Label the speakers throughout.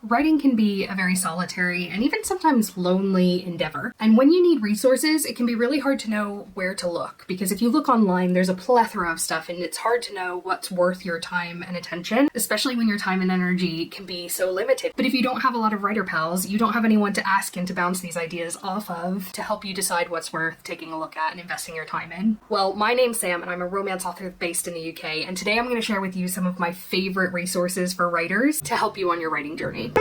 Speaker 1: writing can be a very solitary and even sometimes lonely endeavor. And when you need resources, it can be really hard to know where to look, because if you look online, there's a plethora of stuff and it's hard to know what's worth your time and attention, especially when your time and energy can be so limited. But if you don't have a lot of writer pals, you don't have anyone to ask and to bounce these ideas off of to help you decide what's worth taking a look at and investing your time in. Well, my name's Sam and I'm a romance author based in the UK, and today I'm going to share with you some of my favorite resources for writers to help you on your writing journey.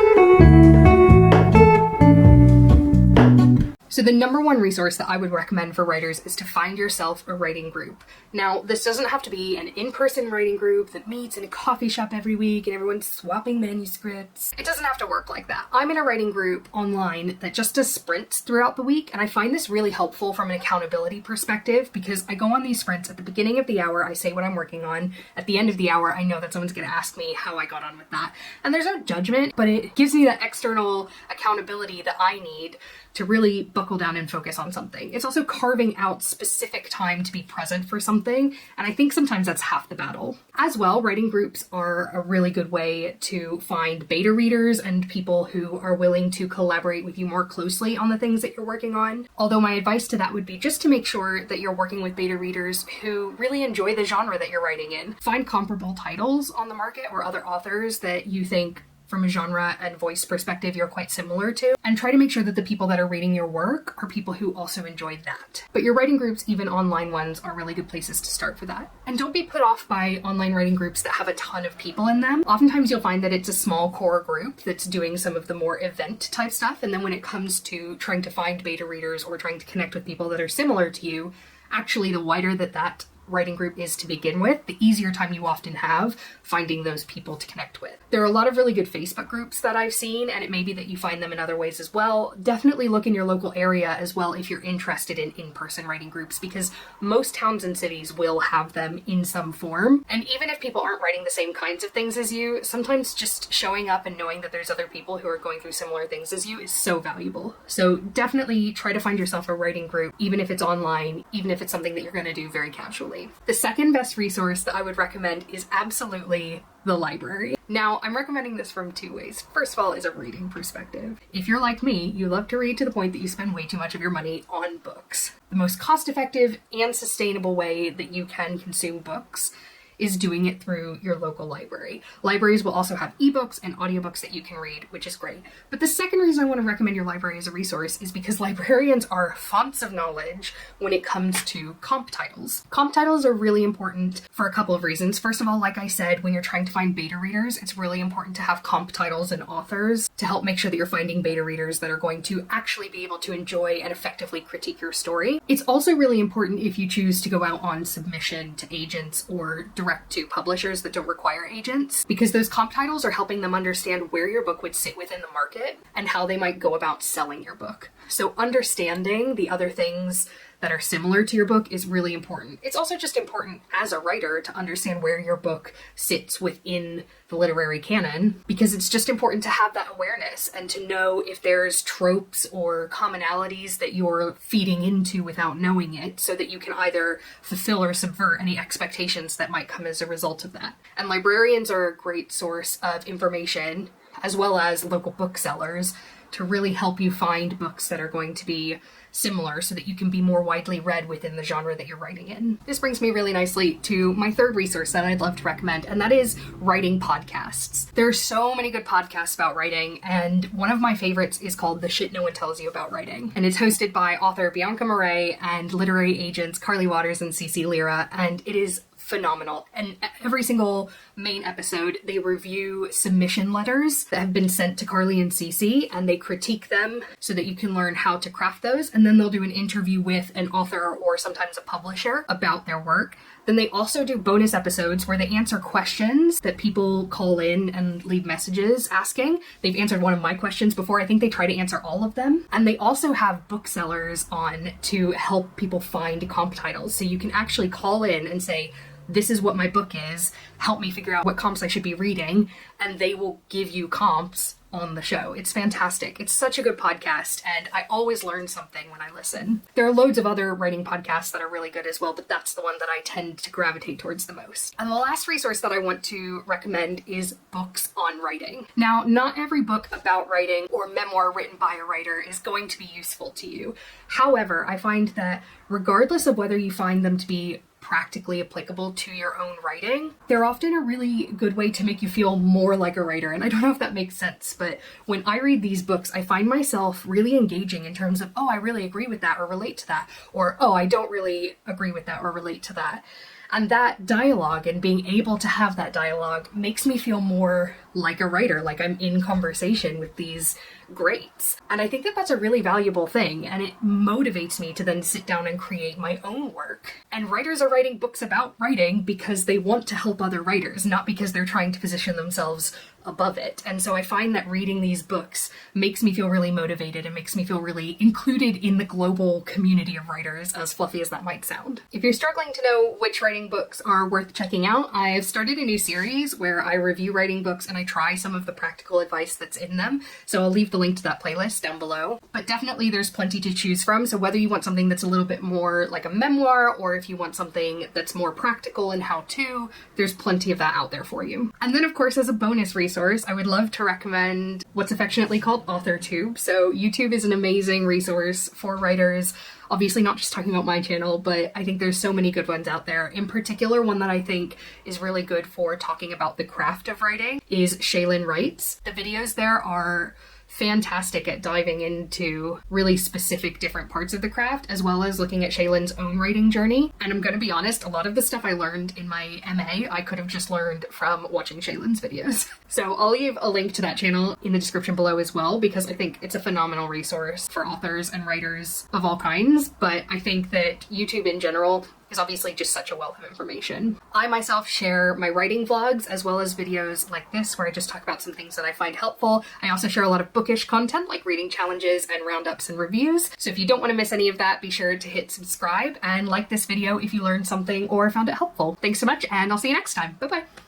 Speaker 1: So the number one resource that I would recommend for writers is to find yourself a writing group. Now, this doesn't have to be an in-person writing group that meets in a coffee shop every week and everyone's swapping manuscripts. It doesn't have to work like that. I'm in a writing group online that just does sprints throughout the week, and I find this really helpful from an accountability perspective because I go on these sprints. At the beginning of the hour, I say what I'm working on. At the end of the hour, I know that someone's going to ask me how I got on with that. And there's no judgment, but it gives me that external accountability that I need to really buckle down and focus on something. It's also carving out specific time to be present for something, and I think sometimes that's half the battle. As well, writing groups are a really good way to find beta readers and people who are willing to collaborate with you more closely on the things that you're working on. Although my advice to that would be just to make sure that you're working with beta readers who really enjoy the genre that you're writing in. Find comparable titles on the market or other authors that you think from a genre and voice perspective you're quite similar to, and try to make sure that the people that are reading your work are people who also enjoy that. But your writing groups, even online ones, are really good places to start for that. And don't be put off by online writing groups that have a ton of people in them. Oftentimes you'll find that it's a small core group that's doing some of the more event type stuff, and then when it comes to trying to find beta readers or trying to connect with people that are similar to you, actually the wider that writing group is to begin with, the easier time you often have finding those people to connect with. There are a lot of really good Facebook groups that I've seen, and it may be that you find them in other ways as well. Definitely look in your local area as well if you're interested in in-person writing groups, because most towns and cities will have them in some form. And even if people aren't writing the same kinds of things as you, sometimes just showing up and knowing that there's other people who are going through similar things as you is so valuable. So definitely try to find yourself a writing group, even if it's online, even if it's something that you're going to do very casually. The second best resource that I would recommend is absolutely the library. Now, I'm recommending this from two ways. First of all, is a reading perspective. If you're like me, you love to read to the point that you spend way too much of your money on books. The most cost-effective and sustainable way that you can consume books is doing it through your local library. Libraries will also have ebooks and audiobooks that you can read, which is great. But the second reason I want to recommend your library as a resource is because librarians are fonts of knowledge when it comes to comp titles. Comp titles are really important for a couple of reasons. First of all, like I said, when you're trying to find beta readers, it's really important to have comp titles and authors to help make sure that you're finding beta readers that are going to actually be able to enjoy and effectively critique your story. It's also really important if you choose to go out on submission to agents or direct to publishers that don't require agents, because those comp titles are helping them understand where your book would sit within the market and how they might go about selling your book. So understanding the other things that are similar to your book is really important. It's also just important as a writer to understand where your book sits within the literary canon, because it's just important to have that awareness and to know if there's tropes or commonalities that you're feeding into without knowing it, so that you can either fulfill or subvert any expectations that might come as a result of that. And librarians are a great source of information, as well as local booksellers, to really help you find books that are going to be similar so that you can be more widely read within the genre that you're writing in. This brings me really nicely to my third resource that I'd love to recommend, and that is writing podcasts. There are so many good podcasts about writing, and one of my favorites is called The Shit No One Tells You About Writing. And it's hosted by author Bianca Murray and literary agents Carly Waters and Cece Lira, and it is phenomenal. And every single main episode, they review submission letters that have been sent to Carly and Cece, and they critique them so that you can learn how to craft those. And then they'll do an interview with an author or sometimes a publisher about their work. Then they also do bonus episodes where they answer questions that people call in and leave messages asking. They've answered one of my questions before. I think they try to answer all of them. And they also have booksellers on to help people find comp titles. So you can actually call in and say, this is what my book is, help me figure out what comps I should be reading, and they will give you comps on the show. It's fantastic. It's such a good podcast, and I always learn something when I listen. There are loads of other writing podcasts that are really good as well, but that's the one that I tend to gravitate towards the most. And the last resource that I want to recommend is books on writing. Now, not every book about writing or memoir written by a writer is going to be useful to you. However, I find that regardless of whether you find them to be practically applicable to your own writing, they're often a really good way to make you feel more like a writer. And I don't know if that makes sense, but when I read these books, I find myself really engaging in terms of, oh, I really agree with that or relate to that, or, oh, I don't really agree with that or relate to that. And that dialogue and being able to have that dialogue makes me feel more like a writer, like I'm in conversation with these greats. And I think that that's a really valuable thing, and it motivates me to then sit down and create my own work. And writers are writing books about writing because they want to help other writers, not because they're trying to position themselves above it. And so I find that reading these books makes me feel really motivated and makes me feel really included in the global community of writers, as fluffy as that might sound. If you're struggling to know which writing books are worth checking out, I've started a new series where I review writing books and I try some of the practical advice that's in them. So I'll leave the link to that playlist down below. But definitely there's plenty to choose from. So whether you want something that's a little bit more like a memoir, or if you want something that's more practical and how-to, there's plenty of that out there for you. And then of course, as a bonus resource, I would love to recommend what's affectionately called AuthorTube. So YouTube is an amazing resource for writers. Obviously not just talking about my channel, but I think there's so many good ones out there. In particular, one that I think is really good for talking about the craft of writing is Shaylin Writes. The videos there are fantastic at diving into really specific different parts of the craft, as well as looking at Shaylin's own writing journey. And I'm gonna be honest, a lot of the stuff I learned in my MA, I could have just learned from watching Shaylin's videos. So I'll leave a link to that channel in the description below as well, because I think it's a phenomenal resource for authors and writers of all kinds. But I think that YouTube in general is obviously just such a wealth of information. I myself share my writing vlogs as well as videos like this where I just talk about some things that I find helpful. I also share a lot of bookish content like reading challenges and roundups and reviews. So if you don't want to miss any of that, be sure to hit subscribe and like this video if you learned something or found it helpful. Thanks so much, and I'll see you next time. Bye-bye.